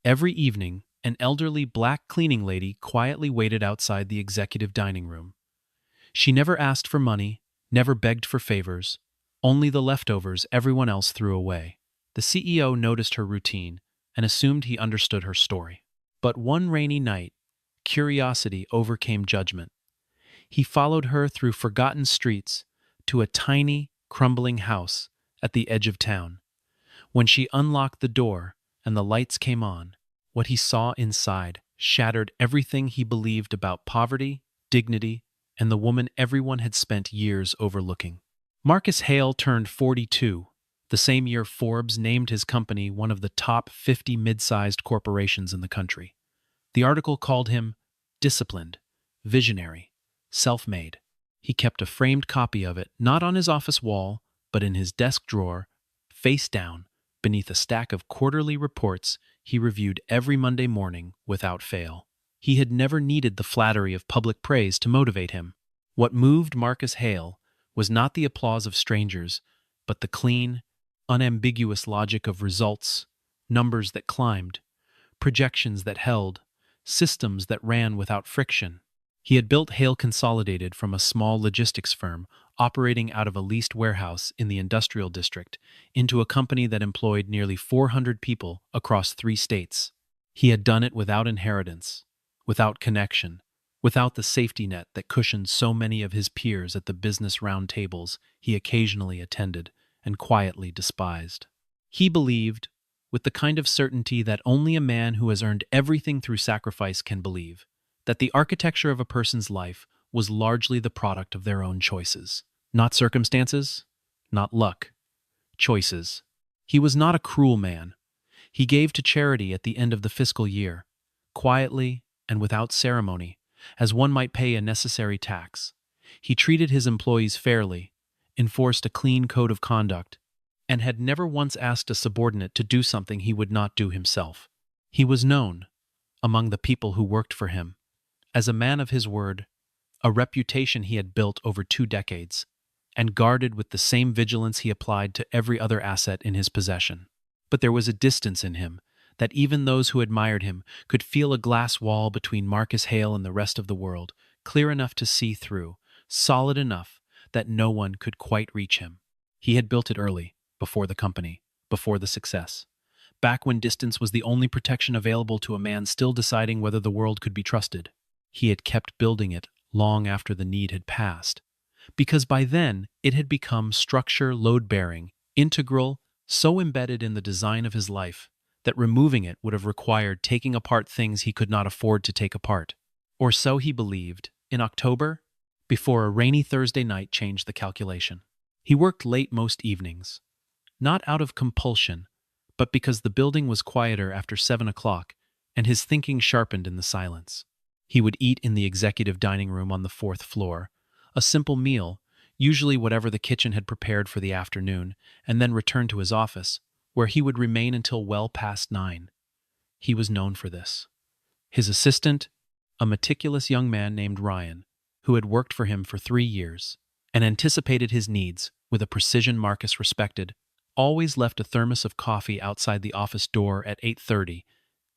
Every evening, an elderly black cleaning lady quietly waited outside the executive dining room. She never asked for money, never begged for favors, only the leftovers everyone else threw away. The CEO noticed her routine and assumed he understood her story. But one rainy night, curiosity overcame judgment. He followed her through forgotten streets to a tiny, crumbling house at the edge of town. When she unlocked the door and the lights came on, what he saw inside shattered everything he believed about poverty, dignity, and the woman everyone had spent years overlooking. Marcus Hale turned 42, the same year Forbes named his company one of the top 50 mid-sized corporations in the country. The article called him disciplined, visionary, self-made. He kept a framed copy of it, not on his office wall, but in his desk drawer, face down, beneath a stack of quarterly reports he reviewed every Monday morning without fail. He had never needed the flattery of public praise to motivate him. What moved Marcus Hale was not the applause of strangers, but the clean, unambiguous logic of results, numbers that climbed, projections that held, systems that ran without friction. He had built Hale Consolidated from a small logistics firm operating out of a leased warehouse in the industrial district into a company that employed nearly 400 people across 3 states. He had done it without inheritance, without connection, without the safety net that cushioned so many of his peers at the business roundtables he occasionally attended and quietly despised. He believed, with the kind of certainty that only a man who has earned everything through sacrifice can believe, that the architecture of a person's life was largely the product of their own choices. Not circumstances, not luck. Choices. He was not a cruel man. He gave to charity at the end of the fiscal year, quietly and without ceremony, as one might pay a necessary tax. He treated his employees fairly, enforced a clean code of conduct, and had never once asked a subordinate to do something he would not do himself. He was known, among the people who worked for him, as a man of his word, a reputation he had built over 2 decades, and guarded with the same vigilance he applied to every other asset in his possession. But there was a distance in him that even those who admired him could feel, a glass wall between Marcus Hale and the rest of the world, clear enough to see through, solid enough that no one could quite reach him. He had built it early, before the company, before the success. Back when distance was the only protection available to a man still deciding whether the world could be trusted. He had kept building it long after the need had passed, because by then it had become structure, load-bearing, integral, so embedded in the design of his life that removing it would have required taking apart things he could not afford to take apart. Or so he believed, in October, before a rainy Thursday night changed the calculation. He worked late most evenings, not out of compulsion, but because the building was quieter after 7 o'clock and his thinking sharpened in the silence. He would eat in the executive dining room on the 4th floor, a simple meal, usually whatever the kitchen had prepared for the afternoon, and then return to his office, where he would remain until well past 9. He was known for this. His assistant, a meticulous young man named Ryan, who had worked for him for 3 years, and anticipated his needs with a precision Marcus respected, always left a thermos of coffee outside the office door at 8:30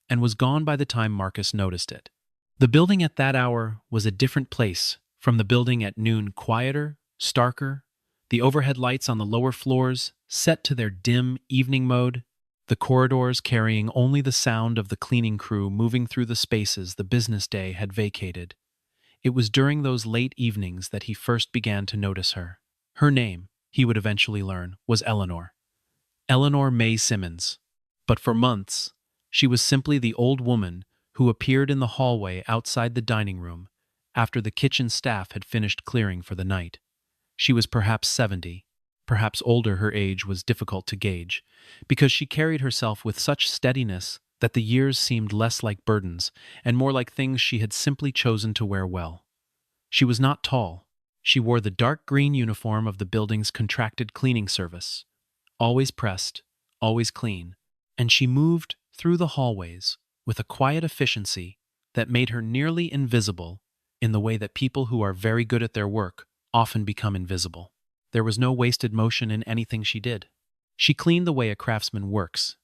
and was gone by the time Marcus noticed it. The building at that hour was a different place from the building at noon, quieter, starker, the overhead lights on the lower floors set to their dim evening mode, the corridors carrying only the sound of the cleaning crew moving through the spaces the business day had vacated. It was during those late evenings that he first began to notice her. Her name, he would eventually learn, was Eleanor. Eleanor May Simmons. But for months, she was simply the old woman who appeared in the hallway outside the dining room after the kitchen staff had finished clearing for the night. She was perhaps 70, perhaps older. Her age was difficult to gauge, because she carried herself with such steadiness that the years seemed less like burdens and more like things she had simply chosen to wear well. She was not tall. She wore the dark green uniform of the building's contracted cleaning service, always pressed, always clean, and she moved through the hallways with a quiet efficiency that made her nearly invisible in the way that people who are very good at their work often become invisible. There was no wasted motion in anything she did. She cleaned the way a craftsman works,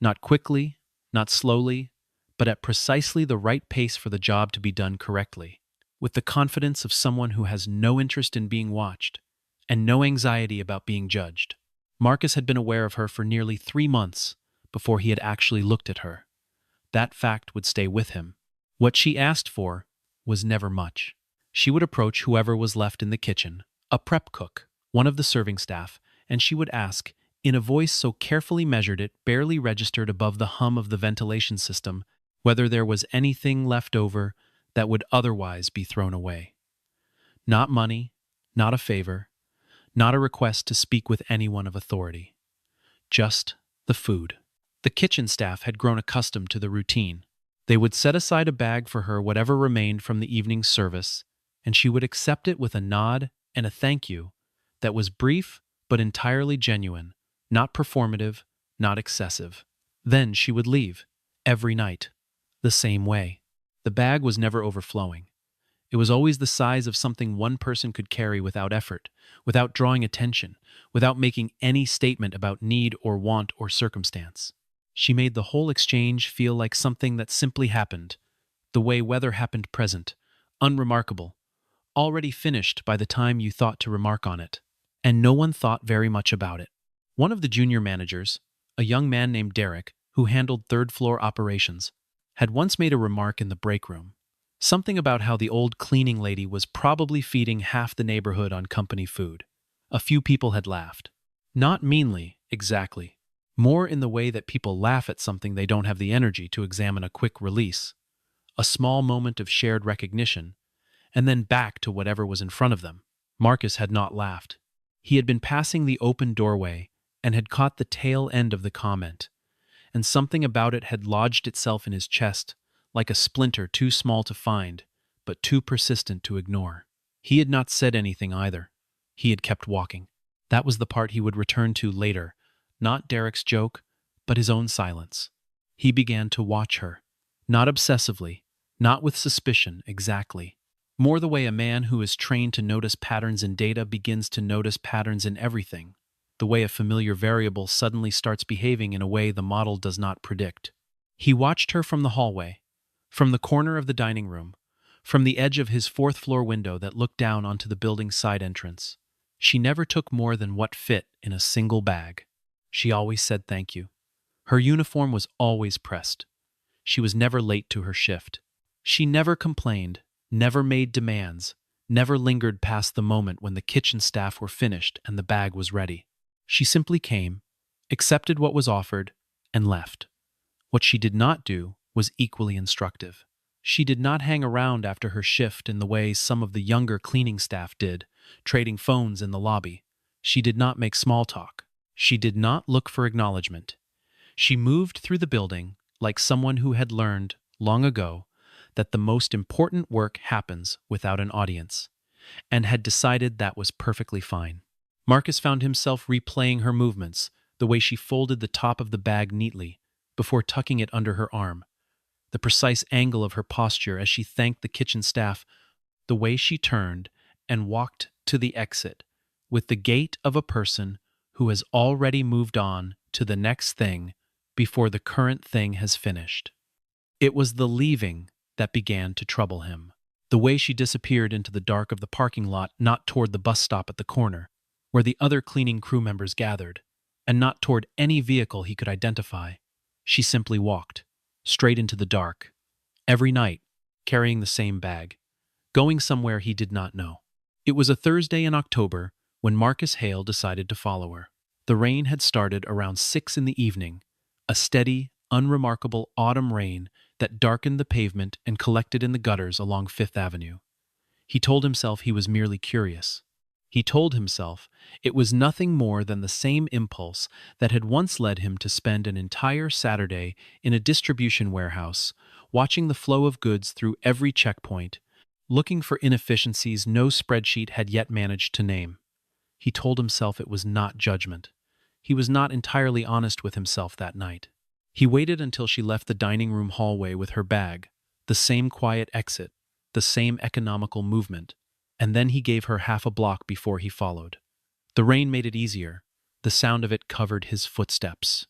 not quickly, not slowly, but at precisely the right pace for the job to be done correctly, with the confidence of someone who has no interest in being watched and no anxiety about being judged. Marcus had been aware of her for nearly 3 months before he had actually looked at her. That fact would stay with him. What she asked for was never much. She would approach whoever was left in the kitchen, a prep cook, one of the serving staff, and she would ask, in a voice so carefully measured it barely registered above the hum of the ventilation system, whether there was anything left over that would otherwise be thrown away. Not money, not a favor, not a request to speak with anyone of authority. Just the food. The kitchen staff had grown accustomed to the routine. They would set aside a bag for her whatever remained from the evening's service, and she would accept it with a nod and a thank you that was brief but entirely genuine, not performative, not excessive. Then she would leave, every night, the same way. The bag was never overflowing. It was always the size of something one person could carry without effort, without drawing attention, without making any statement about need or want or circumstance. She made the whole exchange feel like something that simply happened, the way weather happened present, unremarkable, already finished by the time you thought to remark on it. And no one thought very much about it. One of the junior managers, a young man named Derek, who handled third-floor operations, had once made a remark in the break room. Something about how the old cleaning lady was probably feeding half the neighborhood on company food. A few people had laughed. Not meanly, exactly. More in the way that people laugh at something they don't have the energy to examine a quick release. A small moment of shared recognition, and then back to whatever was in front of them. Marcus had not laughed. He had been passing the open doorway and had caught the tail end of the comment, and something about it had lodged itself in his chest, like a splinter too small to find, but too persistent to ignore. He had not said anything either. He had kept walking. That was the part he would return to later, not Derek's joke, but his own silence. He began to watch her, not obsessively, not with suspicion exactly, more the way a man who is trained to notice patterns in data begins to notice patterns in everything, the way a familiar variable suddenly starts behaving in a way the model does not predict. He watched her from the hallway, from the corner of the dining room, from the edge of his fourth-floor window that looked down onto the building's side entrance. She never took more than what fit in a single bag. She always said thank you. Her uniform was always pressed. She was never late to her shift. She never complained, never made demands, never lingered past the moment when the kitchen staff were finished and the bag was ready. She simply came, accepted what was offered, and left. What she did not do was equally instructive. She did not hang around after her shift in the way some of the younger cleaning staff did, trading phones in the lobby. She did not make small talk. She did not look for acknowledgement. She moved through the building like someone who had learned, long ago, that the most important work happens without an audience, and had decided that was perfectly fine. Marcus found himself replaying her movements, the way she folded the top of the bag neatly, before tucking it under her arm, the precise angle of her posture as she thanked the kitchen staff, the way she turned and walked to the exit, with the gait of a person who has already moved on to the next thing before the current thing has finished. It was the leaving that began to trouble him. The way she disappeared into the dark of the parking lot, not toward the bus stop at the corner, where the other cleaning crew members gathered, and not toward any vehicle he could identify. She simply walked, straight into the dark, every night, carrying the same bag, going somewhere he did not know. It was a Thursday in October when Marcus Hale decided to follow her. The rain had started around 6 in the evening, a steady, unremarkable autumn rain that darkened the pavement and collected in the gutters along Fifth Avenue. He told himself he was merely curious. He told himself it was nothing more than the same impulse that had once led him to spend an entire Saturday in a distribution warehouse, watching the flow of goods through every checkpoint, looking for inefficiencies no spreadsheet had yet managed to name. He told himself it was not judgment. He was not entirely honest with himself that night. He waited until she left the dining room hallway with her bag, the same quiet exit, the same economical movement, and then he gave her half a block before he followed. The rain made it easier. The sound of it covered his footsteps.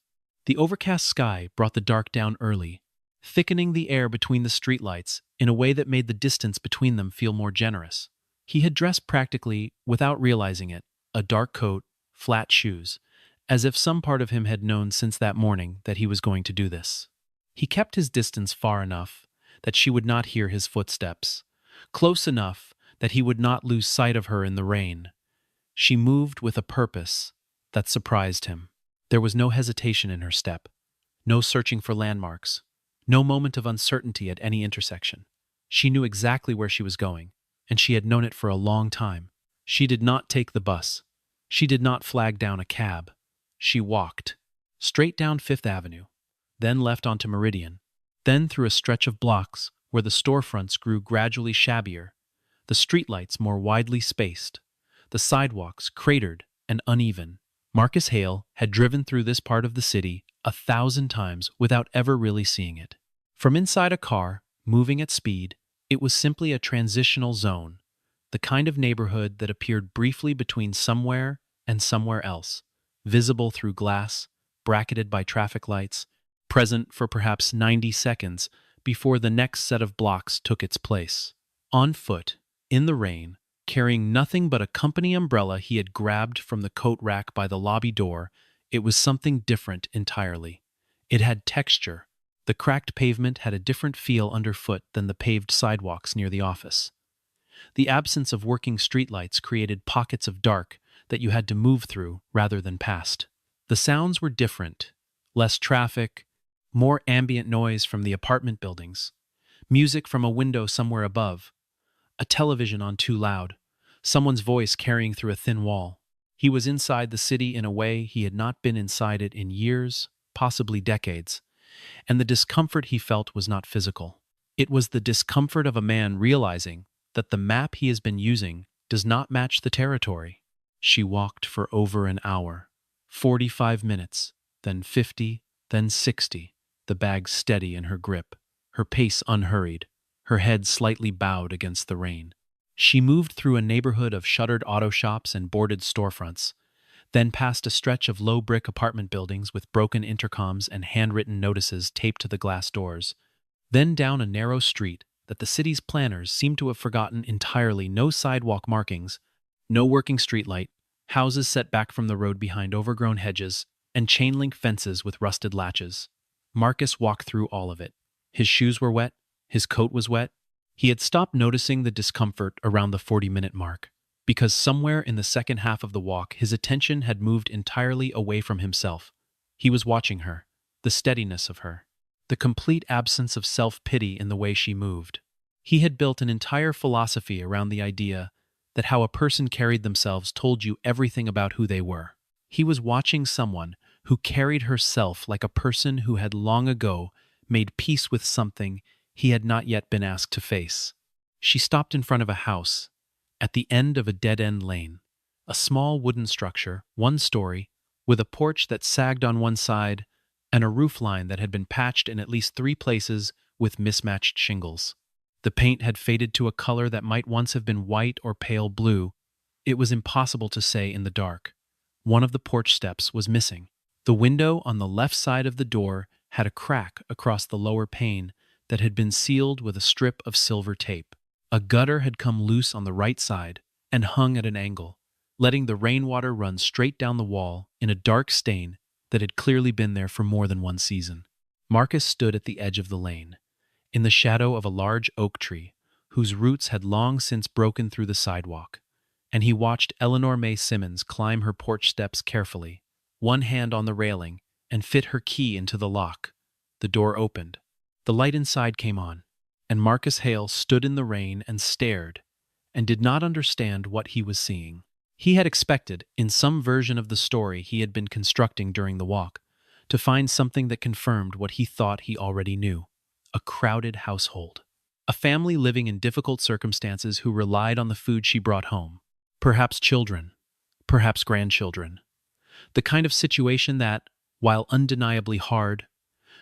The overcast sky brought the dark down early, thickening the air between the streetlights in a way that made the distance between them feel more generous. He had dressed practically, without realizing it, a dark coat, flat shoes, as if some part of him had known since that morning that he was going to do this. He kept his distance far enough that she would not hear his footsteps, close enough that he would not lose sight of her in the rain. She moved with a purpose that surprised him. There was no hesitation in her step, no searching for landmarks, no moment of uncertainty at any intersection. She knew exactly where she was going, and she had known it for a long time. She did not take the bus. She did not flag down a cab. She walked, straight down Fifth Avenue, then left onto Meridian, then through a stretch of blocks where the storefronts grew gradually shabbier, the streetlights more widely spaced, the sidewalks cratered and uneven. Marcus Hale had driven through this part of the city 1,000 times without ever really seeing it. From inside a car, moving at speed, it was simply a transitional zone, the kind of neighborhood that appeared briefly between somewhere and somewhere else, visible through glass, bracketed by traffic lights, present for perhaps 90 seconds before the next set of blocks took its place. On foot, in the rain, carrying nothing but a company umbrella he had grabbed from the coat rack by the lobby door, it was something different entirely. It had texture. The cracked pavement had a different feel underfoot than the paved sidewalks near the office. The absence of working streetlights created pockets of dark that you had to move through rather than past. The sounds were different, less traffic, more ambient noise from the apartment buildings, music from a window somewhere above, a television on too loud, someone's voice carrying through a thin wall. He was inside the city in a way he had not been inside it in years, possibly decades, and the discomfort he felt was not physical. It was the discomfort of a man realizing that the map he has been using does not match the territory. She walked for over an hour, 45 minutes, then 50, then 60, the bag steady in her grip, her pace unhurried, her head slightly bowed against the rain. She moved through a neighborhood of shuttered auto shops and boarded storefronts, then past a stretch of low brick apartment buildings with broken intercoms and handwritten notices taped to the glass doors, then down a narrow street that the city's planners seemed to have forgotten entirely. No sidewalk markings, no working streetlight, houses set back from the road behind overgrown hedges, and chain-link fences with rusted latches. Marcus walked through all of it. His shoes were wet, his coat was wet. He had stopped noticing the discomfort around the 40-minute mark, because somewhere in the second half of the walk his attention had moved entirely away from himself. He was watching her, the steadiness of her, the complete absence of self-pity in the way she moved. He had built an entire philosophy around the idea that how a person carried themselves told you everything about who they were. He was watching someone who carried herself like a person who had long ago made peace with something he had not yet been asked to face. She stopped in front of a house, at the end of a dead-end lane, a small wooden structure, one story, with a porch that sagged on one side and a roofline that had been patched in at least 3 places with mismatched shingles. The paint had faded to a color that might once have been white or pale blue. It was impossible to say in the dark. One of the porch steps was missing. The window on the left side of the door had a crack across the lower pane that had been sealed with a strip of silver tape. A gutter had come loose on the right side and hung at an angle, letting the rainwater run straight down the wall in a dark stain that had clearly been there for more than one season. Marcus stood at the edge of the lane, in the shadow of a large oak tree whose roots had long since broken through the sidewalk, and he watched Eleanor May Simmons climb her porch steps carefully, one hand on the railing, and fit her key into the lock. The door opened. The light inside came on, and Marcus Hale stood in the rain and stared, and did not understand what he was seeing. He had expected, in some version of the story he had been constructing during the walk, to find something that confirmed what he thought he already knew: a crowded household. A family living in difficult circumstances who relied on the food she brought home. Perhaps children, perhaps grandchildren. The kind of situation that, while undeniably hard,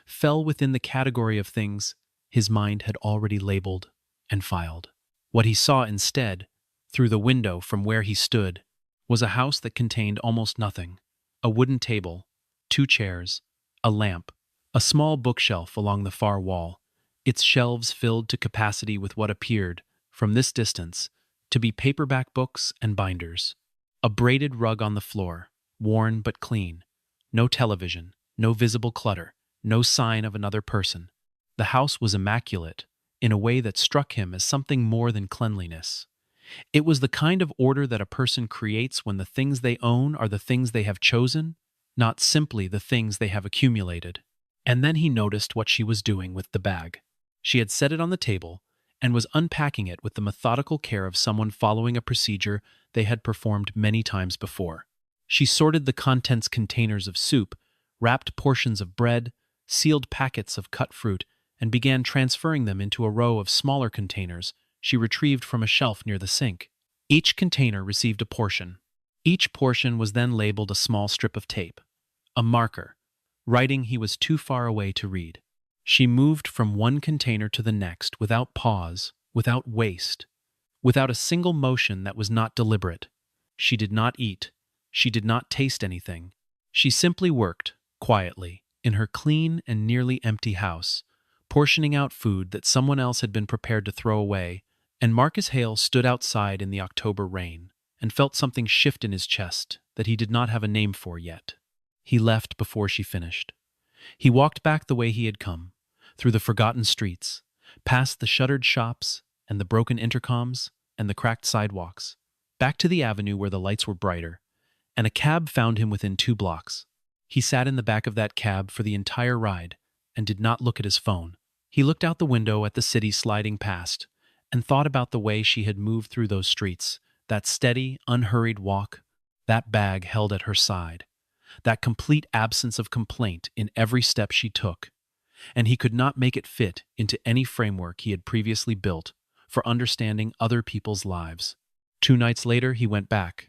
fell within the category of things his mind had already labeled and filed. What he saw instead, through the window from where he stood, was a house that contained almost nothing: a wooden table, 2 chairs, A lamp, a small bookshelf along the far wall, its shelves filled to capacity with what appeared, from this distance, to be paperback books and binders. A braided rug on the floor, worn but clean. No television, no visible clutter, no sign of another person. The house was immaculate, in a way that struck him as something more than cleanliness. It was the kind of order that a person creates when the things they own are the things they have chosen, not simply the things they have accumulated. And then he noticed what she was doing with the bag. She had set it on the table and was unpacking it with the methodical care of someone following a procedure they had performed many times before. She sorted the contents containers of soup, wrapped portions of bread, sealed packets of cut fruit, and began transferring them into a row of smaller containers she retrieved from a shelf near the sink. Each container received a portion. Each portion was then labeled a small strip of tape, a marker, writing he was too far away to read. She moved from one container to the next without pause, without waste, without a single motion that was not deliberate. She did not eat. She did not taste anything. She simply worked, quietly, in her clean and nearly empty house, portioning out food that someone else had been prepared to throw away, and Marcus Hale stood outside in the October rain and felt something shift in his chest that he did not have a name for yet. He left before she finished. He walked back the way he had come, through the forgotten streets, past the shuttered shops and the broken intercoms and the cracked sidewalks, back to the avenue where the lights were brighter, and a cab found him within 2 blocks. He sat in the back of that cab for the entire ride and did not look at his phone. He looked out the window at the city sliding past and thought about the way she had moved through those streets, that steady, unhurried walk, that bag held at her side, that complete absence of complaint in every step she took, and he could not make it fit into any framework he had previously built for understanding other people's lives. 2 nights later, he went back.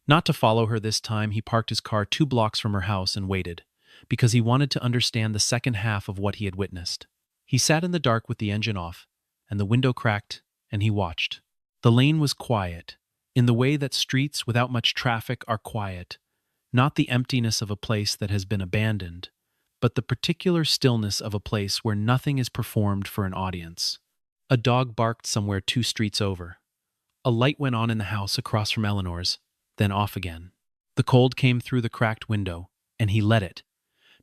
Not to follow her this time, he parked his car 2 blocks from her house and waited, because he wanted to understand the second half of what he had witnessed. He sat in the dark with the engine off, and the window cracked, and he watched. The lane was quiet, in the way that streets without much traffic are quiet, not the emptiness of a place that has been abandoned, but the particular stillness of a place where nothing is performed for an audience. A dog barked somewhere 2 streets over. A light went on in the house across from Eleanor's, then off again. The cold came through the cracked window, and he let it,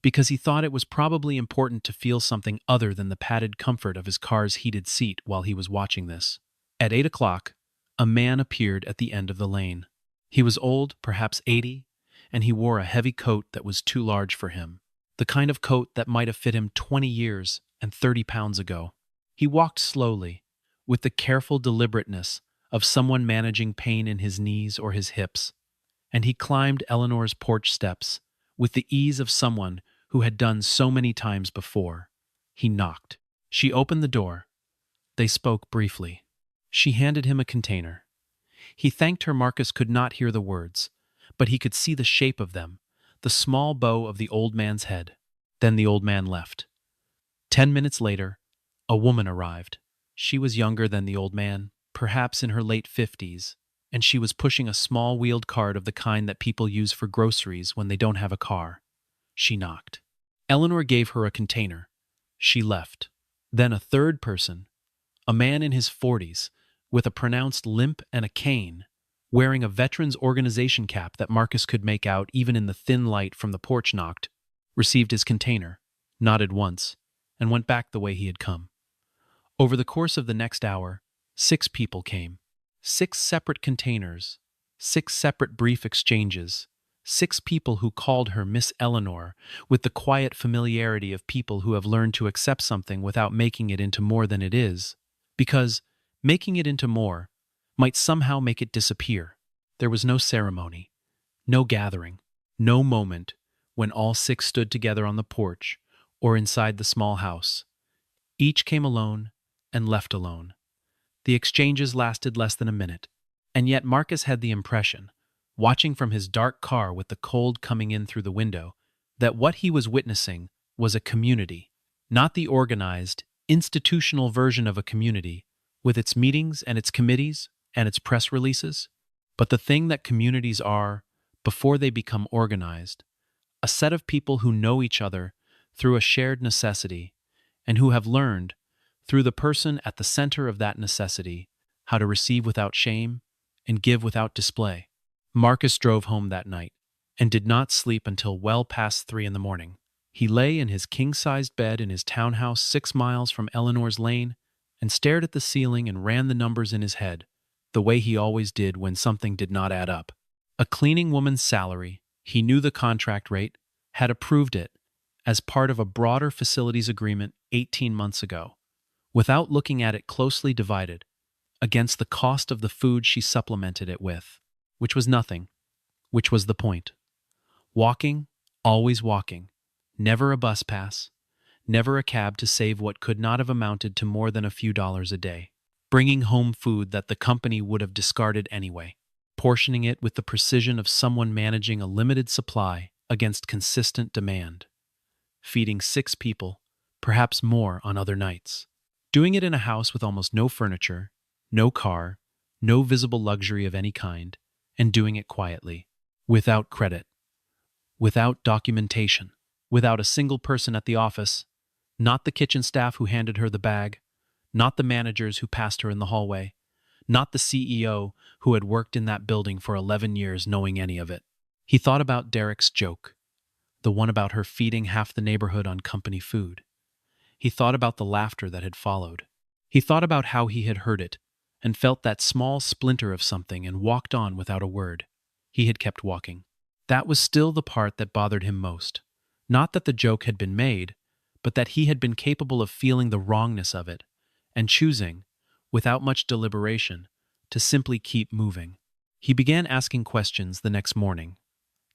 because he thought it was probably important to feel something other than the padded comfort of his car's heated seat while he was watching this. At 8 o'clock, a man appeared at the end of the lane. He was old, perhaps 80, and he wore a heavy coat that was too large for him, the kind of coat that might have fit him 20 years and 30 pounds ago. He walked slowly, with the careful deliberateness of someone managing pain in his knees or his hips, and he climbed Eleanor's porch steps with the ease of someone who had done so many times before. He knocked. She opened the door. They spoke briefly. She handed him a container. He thanked her. Marcus could not hear the words, but he could see the shape of them, the small bow of the old man's head. Then the old man left. 10 minutes later, a woman arrived. She was younger than the old man, perhaps in her late 50s, and she was pushing a small wheeled cart of the kind that people use for groceries when they don't have a car. She knocked. Eleanor gave her a container. She left. Then a third person, a man in his 40s, with a pronounced limp and a cane, wearing a veterans organization cap that Marcus could make out even in the thin light from the porch, knocked, received his container, nodded once, and went back the way he had come. Over the course of the next hour, 6 people came. 6 separate containers, 6 separate brief exchanges, 6 people who called her Miss Eleanor with the quiet familiarity of people who have learned to accept something without making it into more than it is, because making it into more might somehow make it disappear. There was no ceremony, no gathering, no moment when all 6 stood together on the porch or inside the small house. Each came alone and left alone. The exchanges lasted less than a minute, and yet Marcus had the impression, watching from his dark car with the cold coming in through the window, that what he was witnessing was a community, not the organized, institutional version of a community, with its meetings and its committees and its press releases, but the thing that communities are before they become organized, a set of people who know each other through a shared necessity, and who have learned, through the person at the center of that necessity, how to receive without shame and give without display. Marcus drove home that night and did not sleep until well past 3 in the morning. He lay in his king-sized bed in his townhouse 6 miles from Eleanor's Lane and stared at the ceiling and ran the numbers in his head, the way he always did when something did not add up. A cleaning woman's salary, he knew the contract rate, had approved it, as part of a broader facilities agreement 18 months ago, without looking at it closely divided against the cost of the food she supplemented it with, which was nothing, which was the point. Walking, always walking, never a bus pass, never a cab to save what could not have amounted to more than a few dollars a day, bringing home food that the company would have discarded anyway, portioning it with the precision of someone managing a limited supply against consistent demand, feeding 6 people, perhaps more on other nights, doing it in a house with almost no furniture, no car, no visible luxury of any kind, and doing it quietly, without credit, without documentation, without a single person at the office, not the kitchen staff who handed her the bag, not the managers who passed her in the hallway, not the CEO who had worked in that building for 11 years knowing any of it. He thought about Derek's joke, the one about her feeding half the neighborhood on company food. He thought about the laughter that had followed. He thought about how he had heard it and felt that small splinter of something and walked on without a word. He had kept walking. That was still the part that bothered him most. Not that the joke had been made, but that he had been capable of feeling the wrongness of it and choosing, without much deliberation, to simply keep moving. He began asking questions the next morning.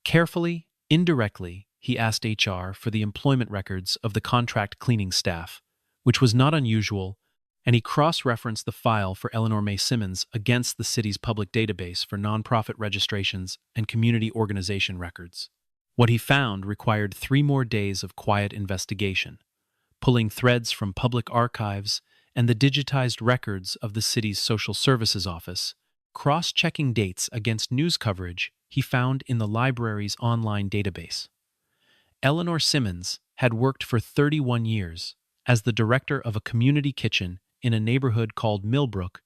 Carefully, indirectly, he asked HR for the employment records of the contract cleaning staff, which was not unusual, and he cross-referenced the file for Eleanor May Simmons against the city's public database for nonprofit registrations and community organization records. What he found required 3 more days of quiet investigation, pulling threads from public archives and the digitized records of the city's social services office, cross-checking dates against news coverage he found in the library's online database. Eleanor Simmons had worked for 31 years as the director of a community kitchen in a neighborhood called Millbrook,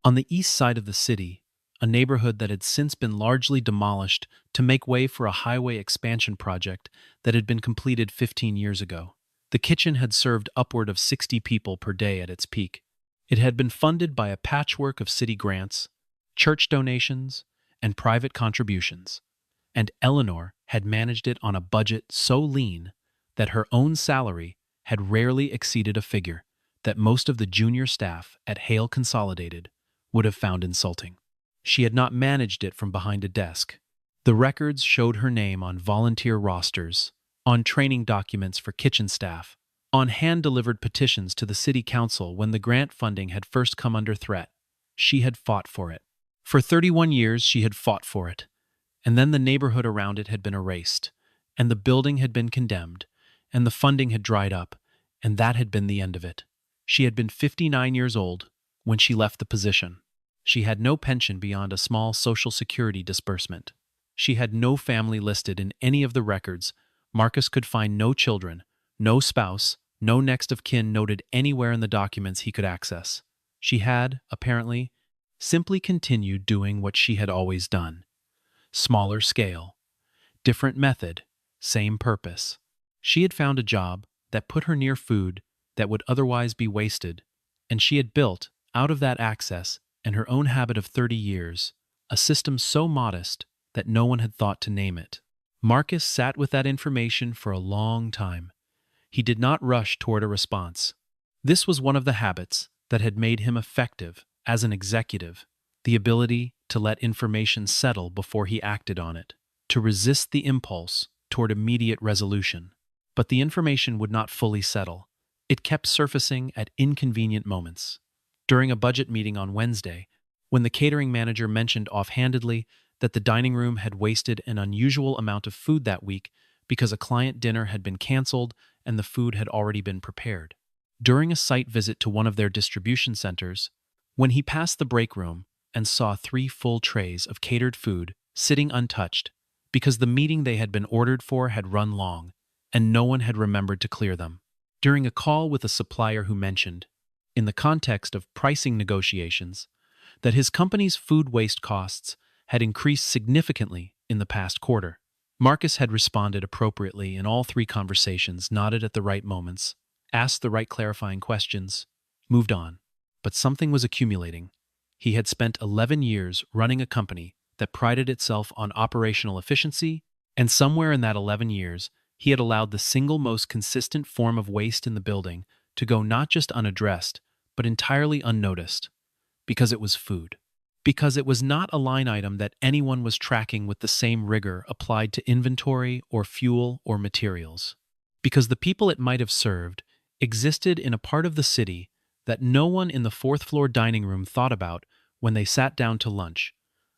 on the east side of the city, a neighborhood that had since been largely demolished to make way for a highway expansion project that had been completed 15 years ago. The kitchen had served upward of 60 people per day at its peak. It had been funded by a patchwork of city grants, church donations, and private contributions, and Eleanor had managed it on a budget so lean that her own salary had rarely exceeded a figure that most of the junior staff at Hale Consolidated would have found insulting. She had not managed it from behind a desk. The records showed her name on volunteer rosters, on training documents for kitchen staff, on hand-delivered petitions to the city council when the grant funding had first come under threat. She had fought for it. For 31 years she had fought for it, and then the neighborhood around it had been erased, and the building had been condemned, and the funding had dried up, and that had been the end of it. She had been 59 years old when she left the position. She had no pension beyond a small Social Security disbursement. She had no family listed in any of the records. Marcus could find no children, no spouse, no next of kin noted anywhere in the documents he could access. She had, apparently, simply continued doing what she had always done. Smaller scale, different method, same purpose. She had found a job that put her near food that would otherwise be wasted, and she had built, out of that access and her own habit of 30 years, a system so modest that no one had thought to name it. Marcus sat with that information for a long time. He did not rush toward a response. This was one of the habits that had made him effective as an executive, the ability to let information settle before he acted on it, to resist the impulse toward immediate resolution. But the information would not fully settle. It kept surfacing at inconvenient moments. During a budget meeting on Wednesday, when the catering manager mentioned offhandedly that the dining room had wasted an unusual amount of food that week because a client dinner had been canceled and the food had already been prepared. During a site visit to one of their distribution centers, when he passed the break room and saw 3 full trays of catered food sitting untouched because the meeting they had been ordered for had run long, and no one had remembered to clear them. During a call with a supplier who mentioned, in the context of pricing negotiations, that his company's food waste costs had increased significantly in the past quarter. Marcus had responded appropriately in all three conversations, nodded at the right moments, asked the right clarifying questions, moved on. But something was accumulating. He had spent 11 years running a company that prided itself on operational efficiency, and somewhere in that 11 years, he had allowed the single most consistent form of waste in the building to go not just unaddressed, but entirely unnoticed, because it was food. Because it was not a line item that anyone was tracking with the same rigor applied to inventory or fuel or materials. Because the people it might have served existed in a part of the city that no one in the fourth-floor dining room thought about when they sat down to lunch,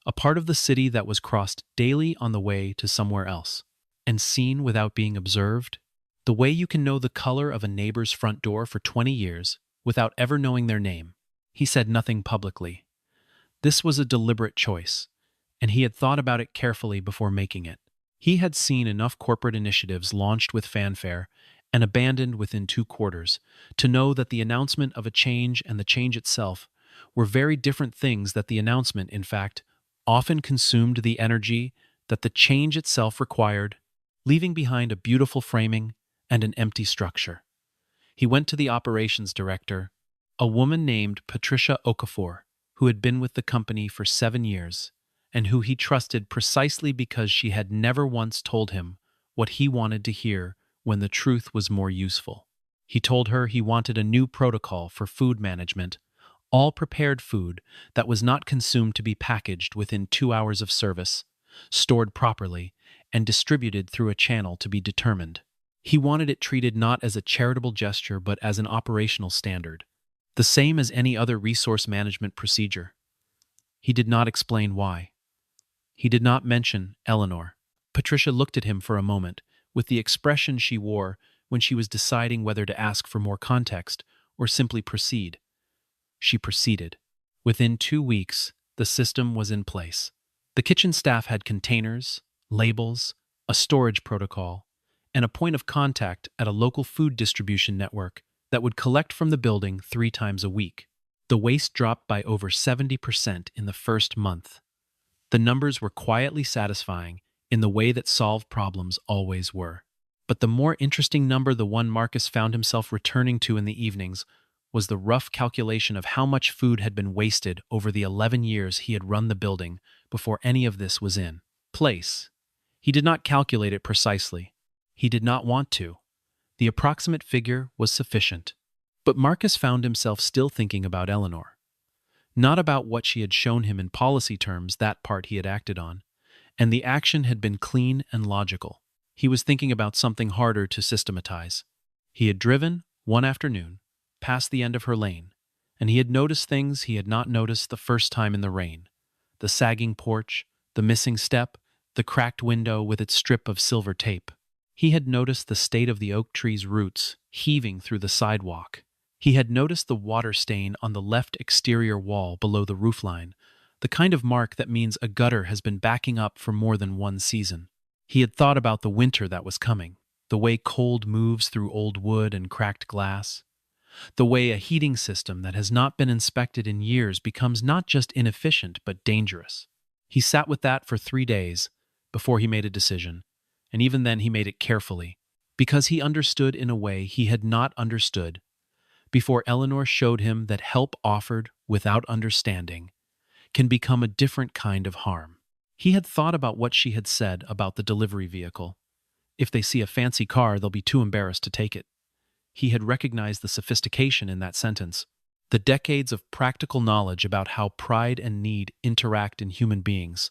a part of the city that was crossed daily on the way to somewhere else, and seen without being observed, the way you can know the color of a neighbor's front door for 20 years without ever knowing their name. He said nothing publicly. This was a deliberate choice, and he had thought about it carefully before making it. He had seen enough corporate initiatives launched with fanfare and abandoned within 2 quarters to know that the announcement of a change and the change itself were very different things, that the announcement, in fact, often consumed the energy that the change itself required, leaving behind a beautiful framing and an empty structure. He went to the operations director, a woman named Patricia Okafor, who had been with the company for 7 years, and who he trusted precisely because she had never once told him what he wanted to hear when the truth was more useful. He told her he wanted a new protocol for food management, all prepared food that was not consumed to be packaged within 2 hours of service, stored properly, and distributed through a channel to be determined. He wanted it treated not as a charitable gesture but as an operational standard, the same as any other resource management procedure. He did not explain why. He did not mention Eleanor. Patricia looked at him for a moment, with the expression she wore when she was deciding whether to ask for more context or simply proceed. She proceeded. Within 2 weeks, the system was in place. The kitchen staff had containers, labels, a storage protocol, and a point of contact at a local food distribution network that would collect from the building 3 times a week. The waste dropped by over 70% in the first month. The numbers were quietly satisfying in the way that solved problems always were. But the more interesting number, the one Marcus found himself returning to in the evenings, was the rough calculation of how much food had been wasted over the 11 years he had run the building before any of this was in place. He did not calculate it precisely. He did not want to. The approximate figure was sufficient. But Marcus found himself still thinking about Eleanor. Not about what she had shown him in policy terms, that part he had acted on, and the action had been clean and logical. He was thinking about something harder to systematize. He had driven, one afternoon, past the end of her lane, and he had noticed things he had not noticed the first time in the rain. The sagging porch, the missing step, the cracked window with its strip of silver tape. He had noticed the state of the oak tree's roots heaving through the sidewalk. He had noticed the water stain on the left exterior wall below the roofline, the kind of mark that means a gutter has been backing up for more than one season. He had thought about the winter that was coming, the way cold moves through old wood and cracked glass, the way a heating system that has not been inspected in years becomes not just inefficient but dangerous. He sat with that for 3 days before he made a decision, and even then he made it carefully, because he understood in a way he had not understood before Eleanor showed him that help offered without understanding can become a different kind of harm. He had thought about what she had said about the delivery vehicle. If they see a fancy car, they'll be too embarrassed to take it. He had recognized the sophistication in that sentence, the decades of practical knowledge about how pride and need interact in human beings,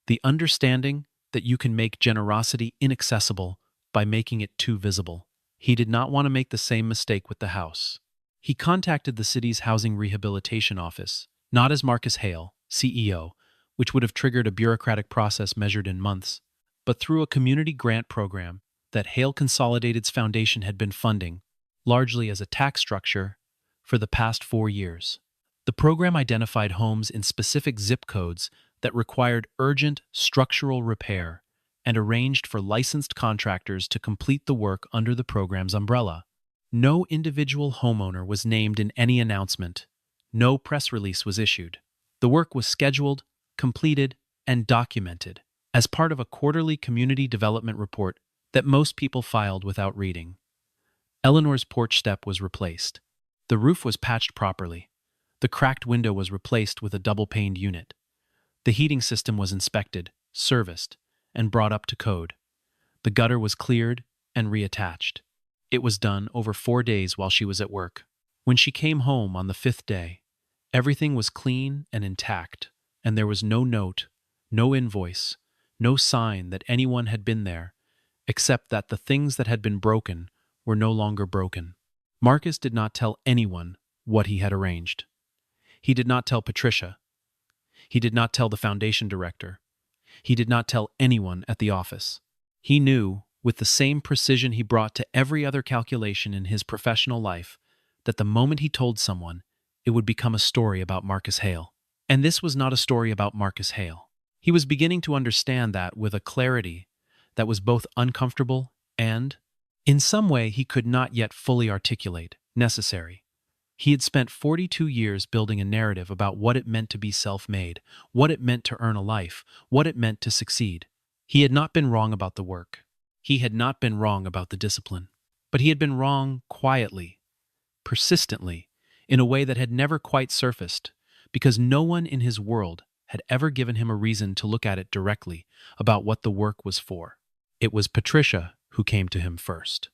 the understanding that you can make generosity inaccessible by making it too visible. He did not want to make the same mistake with the house. He contacted the city's Housing Rehabilitation Office, not as Marcus Hale, CEO, which would have triggered a bureaucratic process measured in months, but through a community grant program that Hale Consolidated's foundation had been funding, largely as a tax structure, for the past 4 years. The program identified homes in specific zip codes that required urgent structural repair and arranged for licensed contractors to complete the work under the program's umbrella. No individual homeowner was named in any announcement. No press release was issued. The work was scheduled, completed, and documented as part of a quarterly community development report that most people filed without reading. Eleanor's porch step was replaced. The roof was patched properly. The cracked window was replaced with a double-paned unit. The heating system was inspected, serviced, and brought up to code. The gutter was cleared and reattached. It was done over 4 days while she was at work. When she came home on the 5th day, everything was clean and intact, and there was no note, no invoice, no sign that anyone had been there, except that the things that had been broken were no longer broken. Marcus did not tell anyone what he had arranged. He did not tell Patricia. He did not tell the foundation director. He did not tell anyone at the office. He knew, with the same precision he brought to every other calculation in his professional life, that the moment he told someone, it would become a story about Marcus Hale. And this was not a story about Marcus Hale. He was beginning to understand that with a clarity that was both uncomfortable and, in some way he could not yet fully articulate, necessary. He had spent 42 years building a narrative about what it meant to be self-made, what it meant to earn a life, what it meant to succeed. He had not been wrong about the work. He had not been wrong about the discipline. But he had been wrong quietly, persistently, in a way that had never quite surfaced, because no one in his world had ever given him a reason to look at it directly about what the work was for. It was Patricia who came to him first.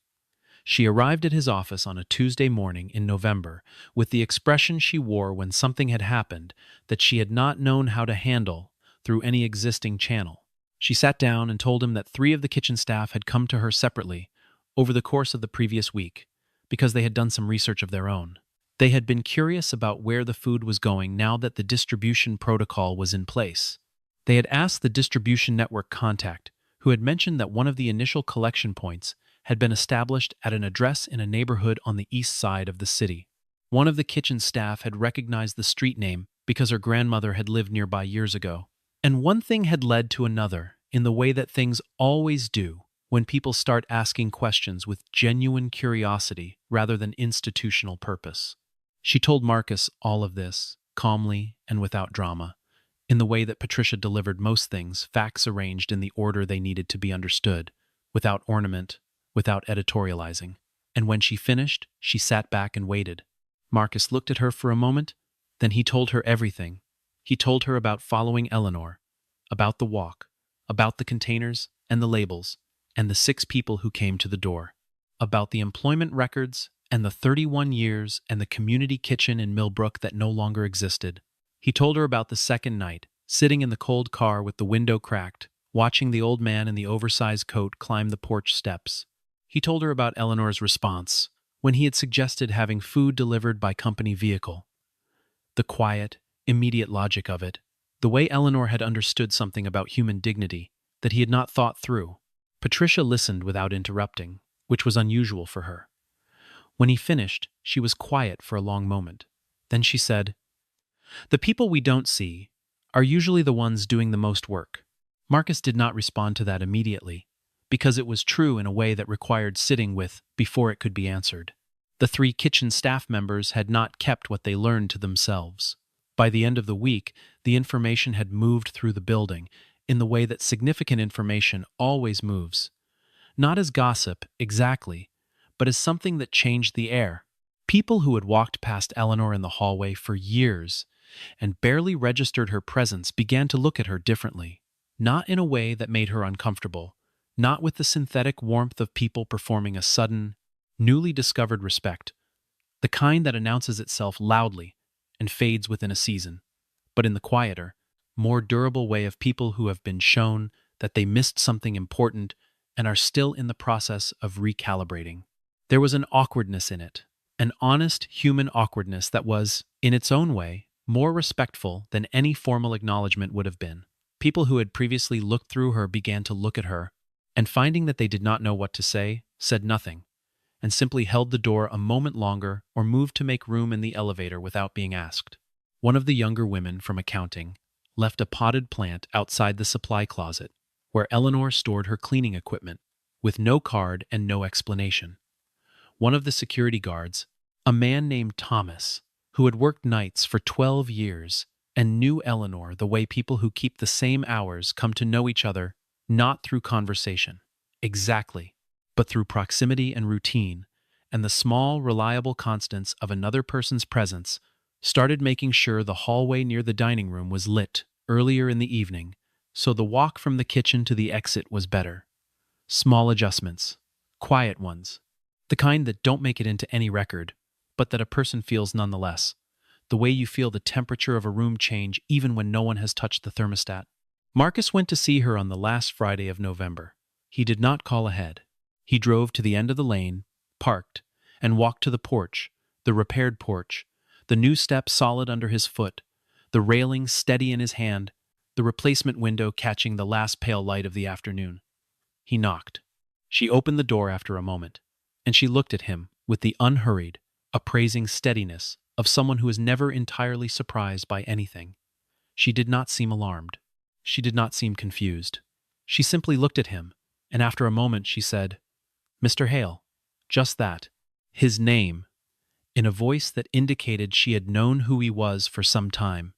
She arrived at his office on a Tuesday morning in November with the expression she wore when something had happened that she had not known how to handle through any existing channel. She sat down and told him that 3 of the kitchen staff had come to her separately over the course of the previous week because they had done some research of their own. They had been curious about where the food was going now that the distribution protocol was in place. They had asked the distribution network contact, who had mentioned that one of the initial collection points had been established at an address in a neighborhood on the east side of the city. One of the kitchen staff had recognized the street name because her grandmother had lived nearby years ago. And one thing had led to another in the way that things always do when people start asking questions with genuine curiosity rather than institutional purpose. She told Marcus all of this, calmly and without drama, in the way that Patricia delivered most things, facts arranged in the order they needed to be understood, without ornament, without editorializing. And when she finished, she sat back and waited. Marcus looked at her for a moment, then he told her everything. He told her about following Eleanor, about the walk, about the containers and the labels, and the 6 people who came to the door, about the employment records and the 31 years and the community kitchen in Millbrook that no longer existed. He told her about the second night, sitting in the cold car with the window cracked, watching the old man in the oversized coat climb the porch steps. He told her about Eleanor's response when he had suggested having food delivered by company vehicle. The quiet, immediate logic of it, the way Eleanor had understood something about human dignity that he had not thought through. Patricia listened without interrupting, which was unusual for her. When he finished, she was quiet for a long moment. Then she said, "The people we don't see are usually the ones doing the most work." Marcus did not respond to that immediately, because it was true in a way that required sitting with before it could be answered. The 3 kitchen staff members had not kept what they learned to themselves. By the end of the week, the information had moved through the building in the way that significant information always moves. Not as gossip, exactly, but as something that changed the air. People who had walked past Eleanor in the hallway for years and barely registered her presence began to look at her differently, not in a way that made her uncomfortable, not with the synthetic warmth of people performing a sudden, newly discovered respect, the kind that announces itself loudly and fades within a season, but in the quieter, more durable way of people who have been shown that they missed something important and are still in the process of recalibrating. There was an awkwardness in it, an honest human awkwardness that was, in its own way, more respectful than any formal acknowledgement would have been. People who had previously looked through her began to look at her, and finding that they did not know what to say, said nothing, and simply held the door a moment longer or moved to make room in the elevator without being asked. One of the younger women from accounting left a potted plant outside the supply closet, where Eleanor stored her cleaning equipment, with no card and no explanation. One of the security guards, a man named Thomas, who had worked nights for 12 years and knew Eleanor the way people who keep the same hours come to know each other, not through conversation, exactly, but through proximity and routine, and the small, reliable constants of another person's presence, started making sure the hallway near the dining room was lit earlier in the evening, so the walk from the kitchen to the exit was better. Small adjustments, quiet ones, the kind that don't make it into any record, but that a person feels nonetheless. The way you feel the temperature of a room change even when no one has touched the thermostat. Marcus went to see her on the last Friday of November. He did not call ahead. He drove to the end of the lane, parked, and walked to the porch, the repaired porch, the new step solid under his foot, the railing steady in his hand, the replacement window catching the last pale light of the afternoon. He knocked. She opened the door after a moment, and she looked at him with the unhurried, appraising steadiness of someone who is never entirely surprised by anything. She did not seem alarmed. She did not seem confused. She simply looked at him, and after a moment she said, "Mr. Hale." Just that. His name, in a voice that indicated she had known who he was for some time,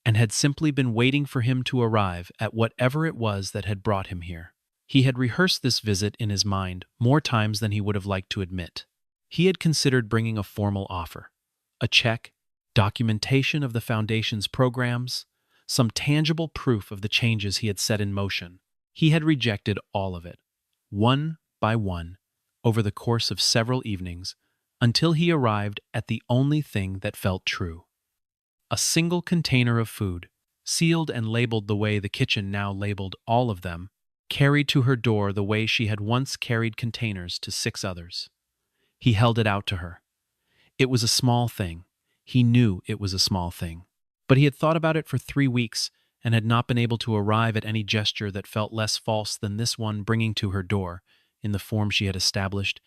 and had simply been waiting for him to arrive at whatever it was that had brought him here. He had rehearsed this visit in his mind more times than he would have liked to admit. He had considered bringing a formal offer, a check, documentation of the Foundation's programs, some tangible proof of the changes he had set in motion. He had rejected all of it, one by one, over the course of several evenings, until he arrived at the only thing that felt true. A single container of food, sealed and labeled the way the kitchen now labeled all of them, carried to her door the way she had once carried containers to 6 others. He held it out to her. It was a small thing. He knew it was a small thing. But he had thought about it for 3 weeks and had not been able to arrive at any gesture that felt less false than this one bringing to her door, in the form she had established,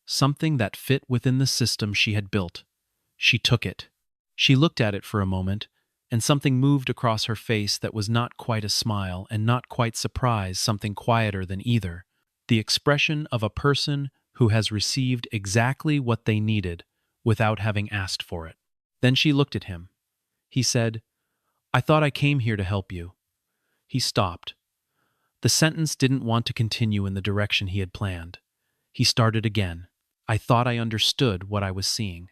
something that fit within the system she had built. She took it. She looked at it for a moment, and something moved across her face that was not quite a smile and not quite surprise, something quieter than either. The expression of a person who has received exactly what they needed without having asked for it. Then she looked at him. He said, "I thought I came here to help you." He stopped. The sentence didn't want to continue in the direction he had planned. He started again. "I thought I understood what I was seeing.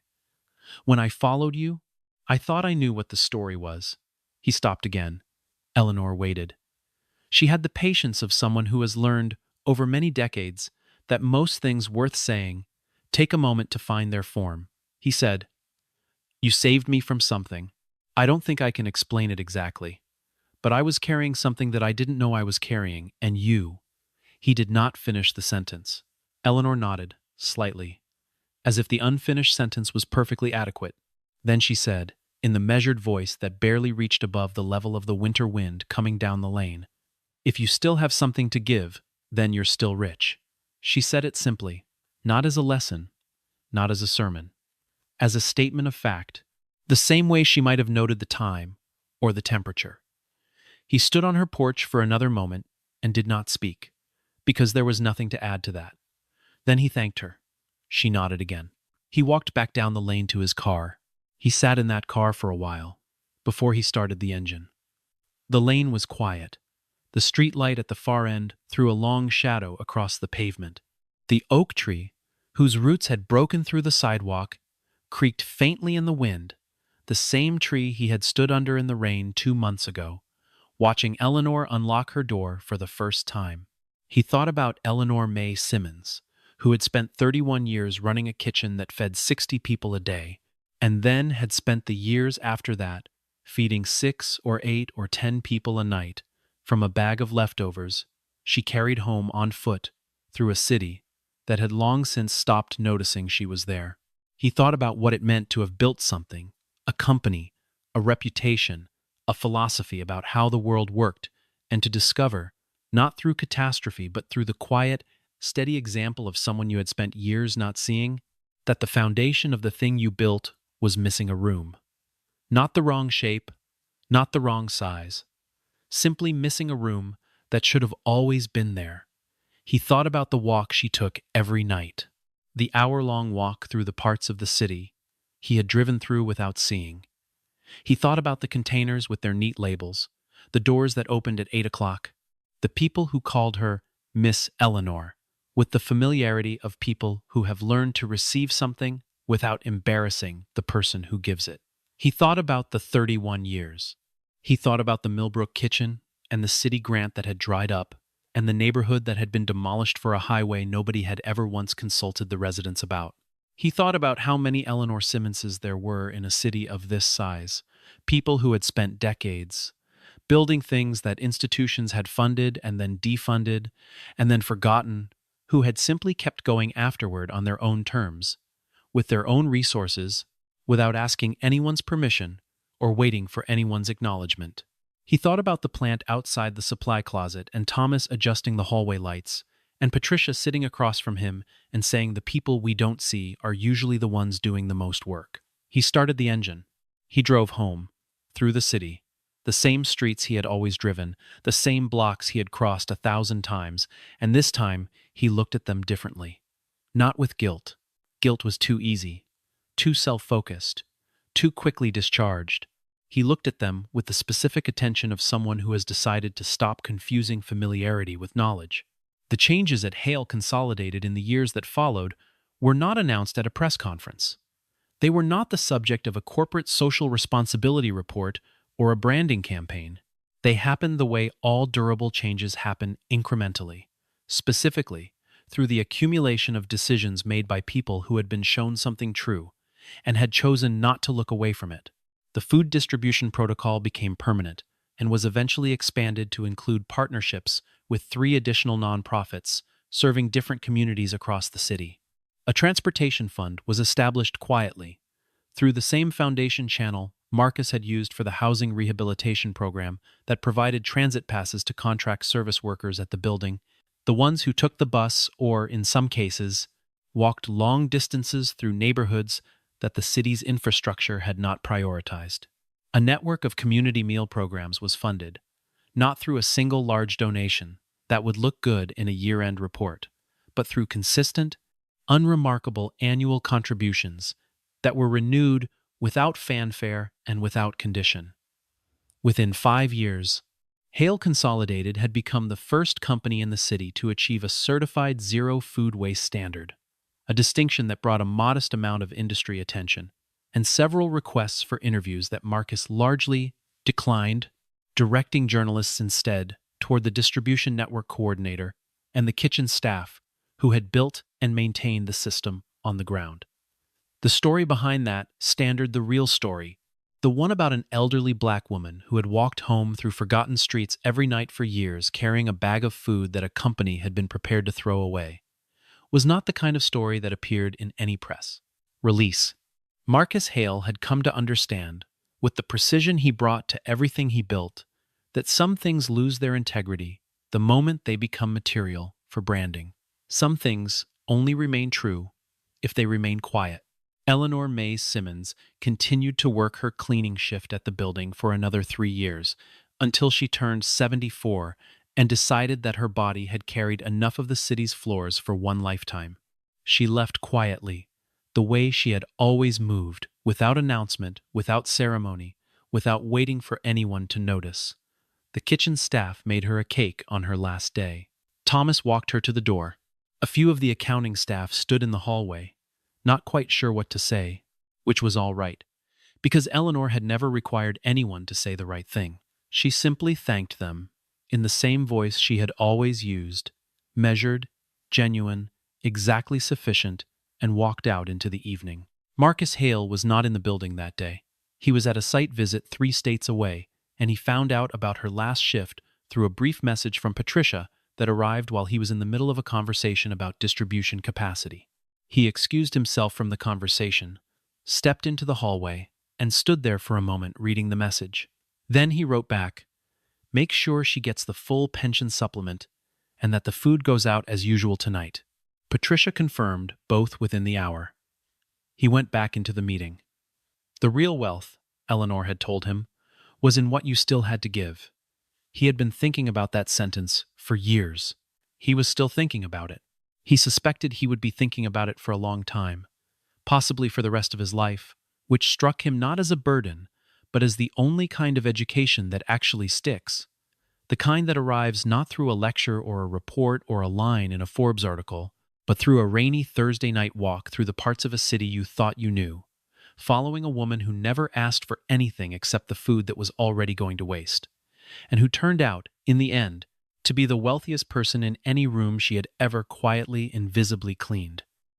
When I followed you, I thought I knew what the story was." He stopped again. Eleanor waited. She had the patience of someone who has learned, over many decades, that most things worth saying take a moment to find their form. He said, "You saved me from something. I don't think I can explain it exactly. But I was carrying something that I didn't know I was carrying, and you." He did not finish the sentence. Eleanor nodded, slightly, as if the unfinished sentence was perfectly adequate. Then she said, in the measured voice that barely reached above the level of the winter wind coming down the lane, "If you still have something to give, then you're still rich." She said it simply, not as a lesson, not as a sermon, as a statement of fact, the same way she might have noted the time or the temperature. He stood on her porch for another moment and did not speak, because there was nothing to add to that. Then he thanked her. She nodded again. He walked back down the lane to his car. He sat in that car for a while, before he started the engine. The lane was quiet. The street light at the far end threw a long shadow across the pavement. The oak tree, whose roots had broken through the sidewalk, creaked faintly in the wind, the same tree he had stood under in the rain 2 months ago, watching Eleanor unlock her door for the first time. He thought about Eleanor May Simmons, who had spent 31 years running a kitchen that fed 60 people a day, and then had spent the years after that feeding 6 or 8 or 10 people a night from a bag of leftovers she carried home on foot through a city that had long since stopped noticing she was there. He thought about what it meant to have built something, a company, a reputation, a philosophy about how the world worked, and to discover, not through catastrophe but through the quiet, steady example of someone you had spent years not seeing, that the foundation of the thing you built was missing a room. Not the wrong shape, not the wrong size, simply missing a room that should have always been there. He thought about the walk she took every night, the hour-long walk through the parts of the city he had driven through without seeing. He thought about the containers with their neat labels, the doors that opened at 8 o'clock, the people who called her Miss Eleanor, with the familiarity of people who have learned to receive something without embarrassing the person who gives it. He thought about the 31 years. He thought about the Millbrook kitchen and the city grant that had dried up, and the neighborhood that had been demolished for a highway nobody had ever once consulted the residents about. He thought about how many Eleanor Simmonses there were in a city of this size, people who had spent decades building things that institutions had funded and then defunded and then forgotten, who had simply kept going afterward on their own terms, with their own resources, without asking anyone's permission or waiting for anyone's acknowledgement. He thought about the plant outside the supply closet and Thomas adjusting the hallway lights, and Patricia sitting across from him and saying the people we don't see are usually the ones doing the most work. He started the engine. He drove home, through the city, the same streets he had always driven, the same blocks he had crossed 1,000 times, and this time he looked at them differently. Not with guilt. Guilt was too easy, too self-focused, too quickly discharged. He looked at them with the specific attention of someone who has decided to stop confusing familiarity with knowledge. The changes at Hale Consolidated in the years that followed were not announced at a press conference. They were not the subject of a corporate social responsibility report or a branding campaign. They happened the way all durable changes happen incrementally, specifically through the accumulation of decisions made by people who had been shown something true and had chosen not to look away from it. The food distribution protocol became permanent and was eventually expanded to include partnerships with 3 additional nonprofits serving different communities across the city. A transportation fund was established quietly through the same foundation channel Marcus had used for the housing rehabilitation program that provided transit passes to contract service workers at the building, the ones who took the bus or, in some cases, walked long distances through neighborhoods that the city's infrastructure had not prioritized. A network of community meal programs was funded, not through a single large donation that would look good in a year-end report, but through consistent, unremarkable annual contributions that were renewed without fanfare and without condition. Within 5 years, Hale Consolidated had become the first company in the city to achieve a certified zero food waste standard, a distinction that brought a modest amount of industry attention, and several requests for interviews that Marcus largely declined, directing journalists instead toward the distribution network coordinator and the kitchen staff who had built and maintained the system on the ground. The story behind that standard, the real story, the one about an elderly black woman who had walked home through forgotten streets every night for years carrying a bag of food that a company had been prepared to throw away, was not the kind of story that appeared in any press release. Marcus Hale had come to understand, with the precision he brought to everything he built, that some things lose their integrity the moment they become material for branding. Some things only remain true if they remain quiet. Eleanor May Simmons continued to work her cleaning shift at the building for another 3 years, until she turned 74 and decided that her body had carried enough of the city's floors for one lifetime. She left quietly, the way she had always moved, without announcement, without ceremony, without waiting for anyone to notice. The kitchen staff made her a cake on her last day. Thomas walked her to the door. A few of the accounting staff stood in the hallway, not quite sure what to say, which was all right, because Eleanor had never required anyone to say the right thing. She simply thanked them, in the same voice she had always used, measured, genuine, exactly sufficient, and walked out into the evening. Marcus Hale was not in the building that day. He was at a site visit 3 states away, and he found out about her last shift through a brief message from Patricia that arrived while he was in the middle of a conversation about distribution capacity. He excused himself from the conversation, stepped into the hallway, and stood there for a moment reading the message. Then he wrote back, "Make sure she gets the full pension supplement and that the food goes out as usual tonight." Patricia confirmed, both within the hour. He went back into the meeting. The real wealth, Eleanor had told him, was in what you still had to give. He had been thinking about that sentence for years. He was still thinking about it. He suspected he would be thinking about it for a long time, possibly for the rest of his life, which struck him not as a burden, but as the only kind of education that actually sticks. The kind that arrives not through a lecture or a report or a line in a Forbes article, but through a rainy Thursday night walk through the parts of a city you thought you knew, following a woman who never asked for anything except the food that was already going to waste, and who turned out, in the end, to be the wealthiest person in any room she had ever quietly and visibly cleaned.